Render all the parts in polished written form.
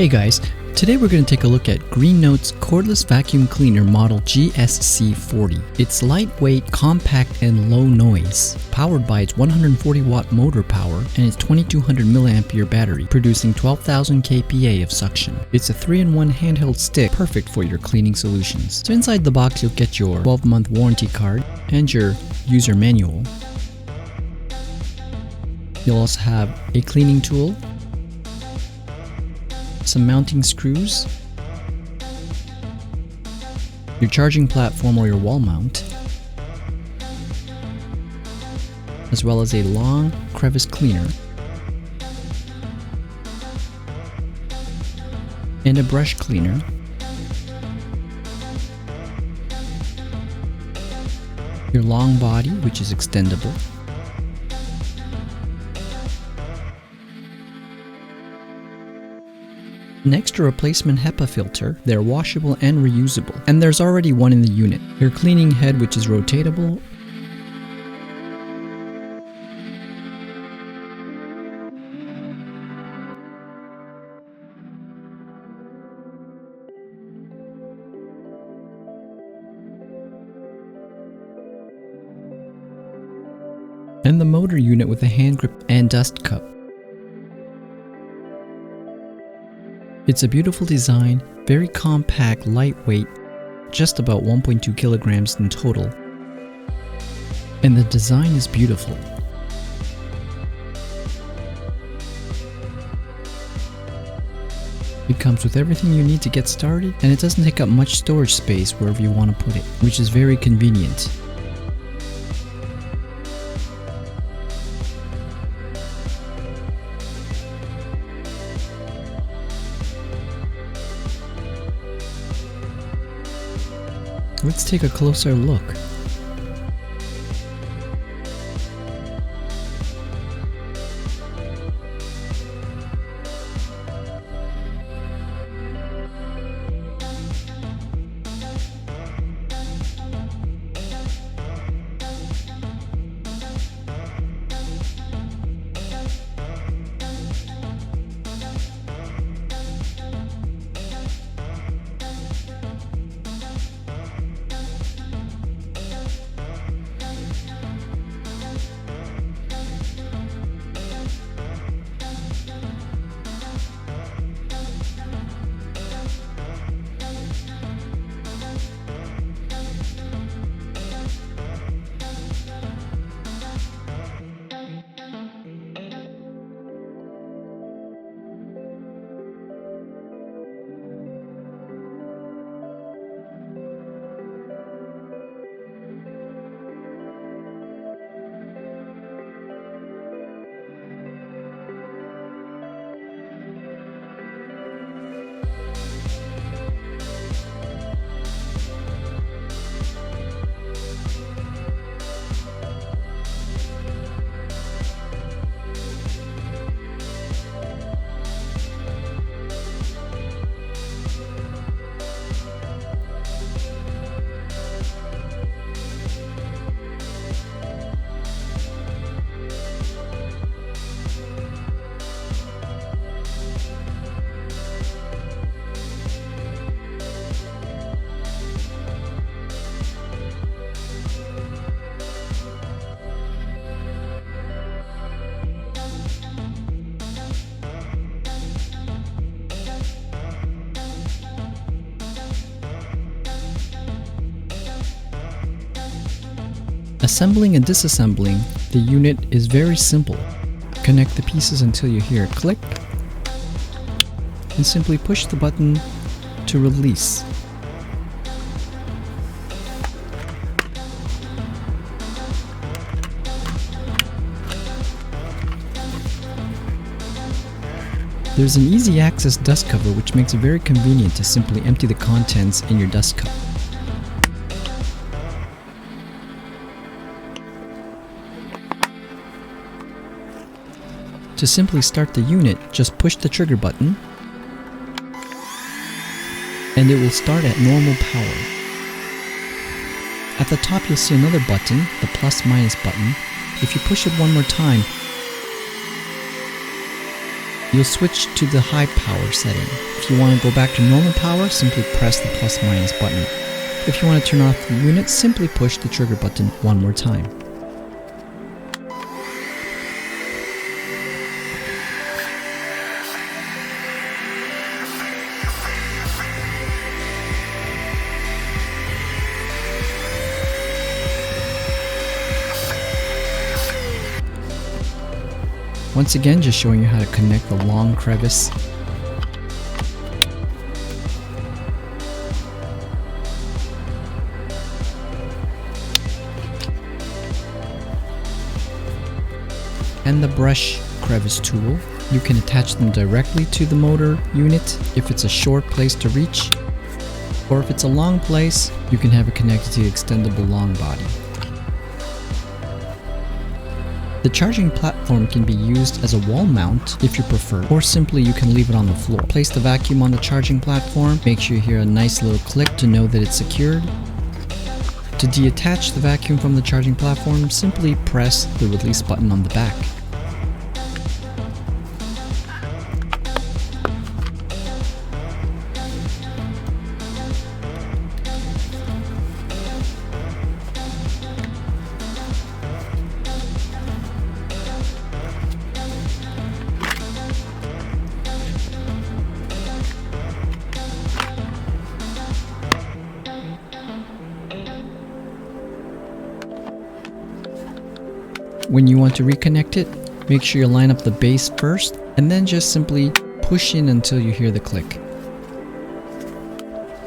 Hey guys, today we're going to take a look at Greenote's cordless vacuum cleaner model GSC40. It's lightweight, compact, and low noise, powered by its 140 watt motor power and its 2200 mAh battery, producing 12,000 kPa of suction. It's a 3-in-1 handheld stick, perfect for your cleaning solutions. So inside the box you'll get your 12-month warranty card and your user manual. You'll also have a cleaning tool, some mounting screws, your charging platform or your wall mount, as well as a long crevice cleaner and a brush cleaner, your long body, which is extendable, next, a replacement HEPA filter. They're washable and reusable, and there's already one in the unit. Your cleaning head, which is rotatable, and the motor unit with a hand grip and dust cup. It's a beautiful design, very compact, lightweight, just about 1.2 kilograms in total. And the design is beautiful. It comes with everything you need to get started, and it doesn't take up much storage space wherever you want to put it, which is very convenient. Let's take a closer look. Assembling and disassembling the unit is very simple. Connect the pieces until you hear a click, and simply push the button to release. There's an easy access dust cover which makes it very convenient to simply empty the contents in your dust cup. To simply start the unit, just push the trigger button and it will start at normal power. At the top you'll see another button, the plus/minus button. If you push it one more time, you'll switch to the high power setting. If you want to go back to normal power, simply press the plus/minus button. If you want to turn off the unit, simply push the trigger button one more time. Once again, just showing you how to connect the long crevice. And the brush crevice tool. You can attach them directly to the motor unit if it's a short place to reach, or if it's a long place, you can have it connected to the extendable long body. The charging platform can be used as a wall mount if you prefer, or simply you can leave it on the floor. Place the vacuum on the charging platform, make sure you hear a nice little click to know that it's secured. To detach the vacuum from the charging platform, simply press the release button on the back. When you want to reconnect it, make sure you line up the base first, and then just simply push in until you hear the click.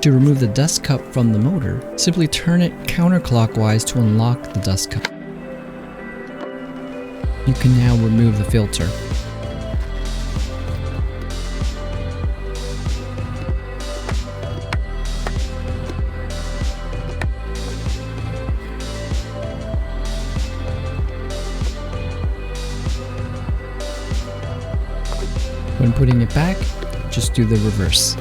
To remove the dust cup from the motor, simply turn it counterclockwise to unlock the dust cup. You can now remove the filter. When putting it back, just do the reverse.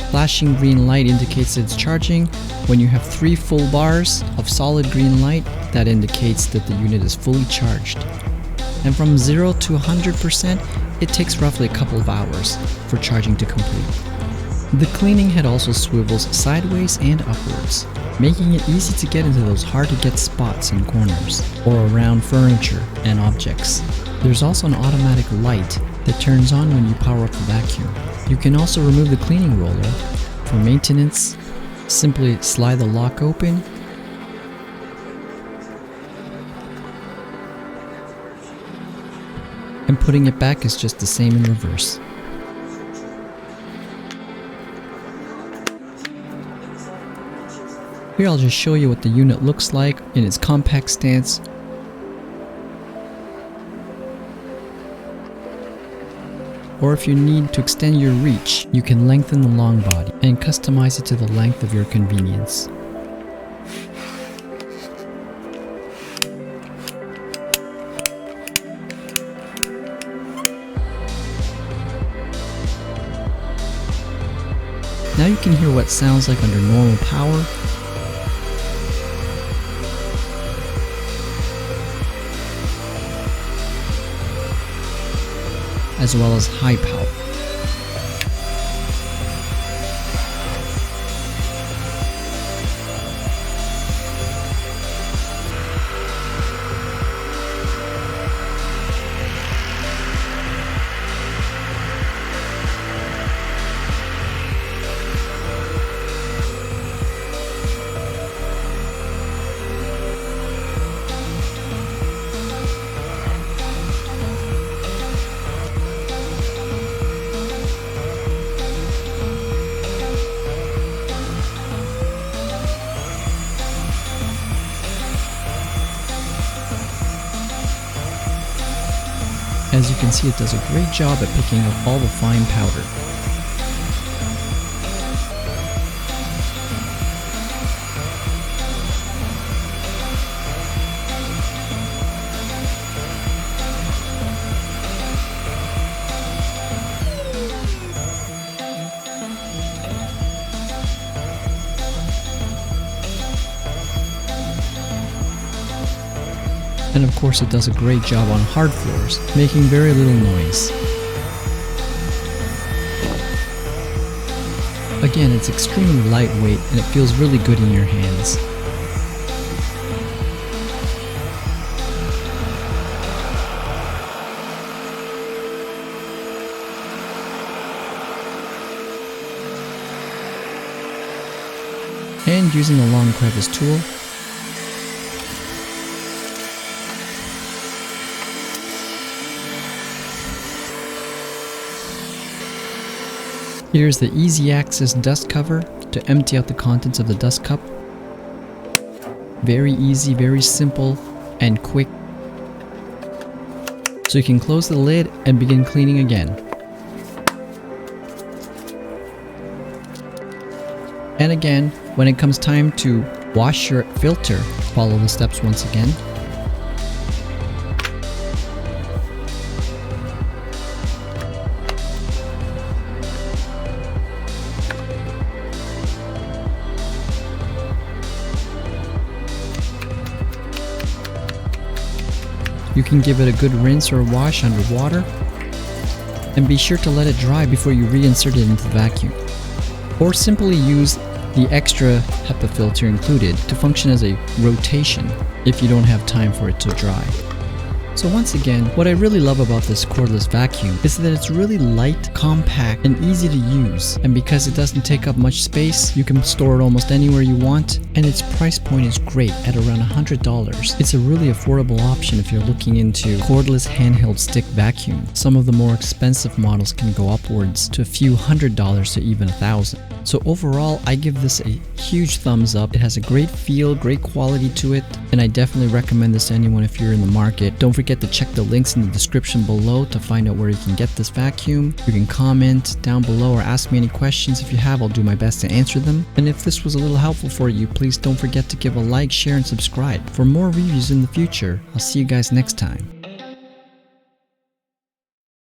Flashing green light indicates it's charging. When you have 3 full bars of solid green light, that indicates that the unit is fully charged. And from 0 to 100%, it takes roughly a couple of hours for charging to complete. The cleaning head also swivels sideways and upwards, making it easy to get into those hard to get spots in corners or around furniture and objects. There's also an automatic light that turns on when you power up the vacuum. You can also remove the cleaning roller. For maintenance, simply slide the lock open and putting it back is just the same in reverse. Here I'll just show you what the unit looks like in its compact stance. Or if you need to extend your reach, you can lengthen the long body and customize it to the length of your convenience. Now you can hear what sounds like under normal power. As well as high power. As you can see, it does a great job at picking up all the fine powder. And of course it does a great job on hard floors, making very little noise. Again, it's extremely lightweight and it feels really good in your hands. And using the long crevice tool, here's the easy access dust cover to empty out the contents of the dust cup. Very easy, very simple, and quick. So you can close the lid and begin cleaning again. And again, when it comes time to wash your filter, follow the steps once again. You can give it a good rinse or wash under water, and be sure to let it dry before you reinsert it into the vacuum. Or simply use the extra HEPA filter included to function as a rotation if you don't have time for it to dry. So once again, what I really love about this cordless vacuum is that it's really light, compact, and easy to use. And because it doesn't take up much space, you can store it almost anywhere you want, and its price point is great at around $100. It's a really affordable option if you're looking into cordless handheld stick vacuum. Some of the more expensive models can go upwards to a few $100s to even $1,000. So overall, I give this a huge thumbs up. It has a great feel, great quality to it, and I definitely recommend this to anyone if you're in the market. Don't forget to check the links in the description below to find out where you can get this vacuum. You can comment down below or ask me any questions if you have. I'll do my best to answer them. And if this was a little helpful for you, please don't forget to give a like, share, and subscribe for more reviews in the future. I'll see you guys next time.